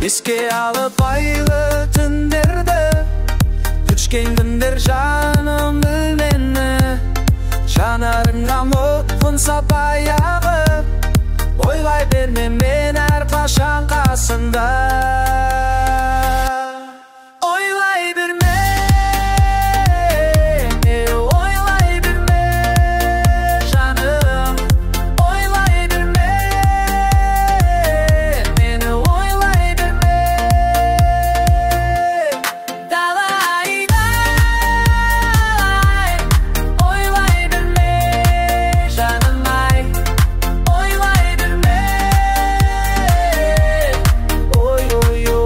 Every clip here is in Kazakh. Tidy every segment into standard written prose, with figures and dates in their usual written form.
Еске алып айлы түндерді, өшкен күндер жаным біл мені. Жанарыңа от қонса баяғы, ойлай берме мен әрқашан қасыңда. Ойлай берме, ойлай берме жаным. Ойлай берме, мені ойлай берме. Далайдай, ойлай берме жаным ай. Ойлай берме, ой ой ой.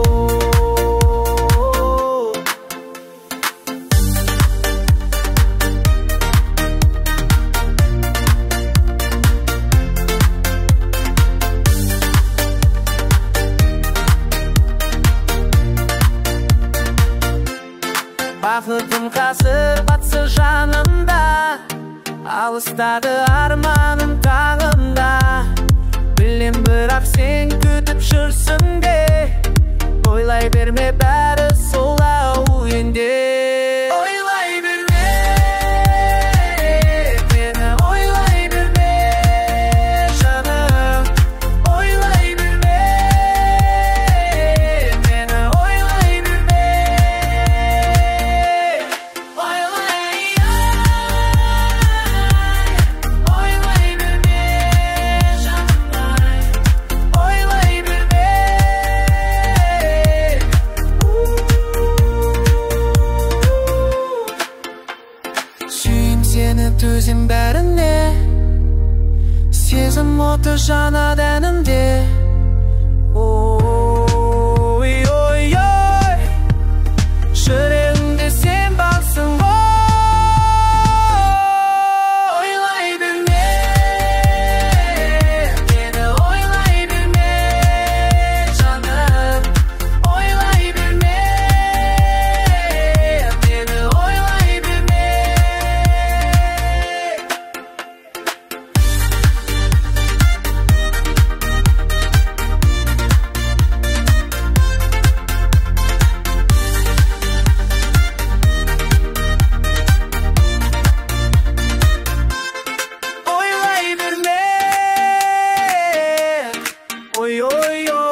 Бақытым қазір батсы жанымда, алыстады арманым тағымда. Білем бірақ сен күтіп жүрсің де, ойлай берме бәрі солау енді. Ойлай берме, мені ойлай берме жаным. Ойлай берме, мені ойлай берме. Ойлай берме жаным ай. Ойлай берме. Сүйін сені төзем бәріне, сезім оты жанады әнімде. Ой ой ой, жүрегімде сен барсың ғой. Ойлай берме, мені ойлай берме жаным. Ойлай берме, мені ойлай берме. Ойлай берме, ой ой ой.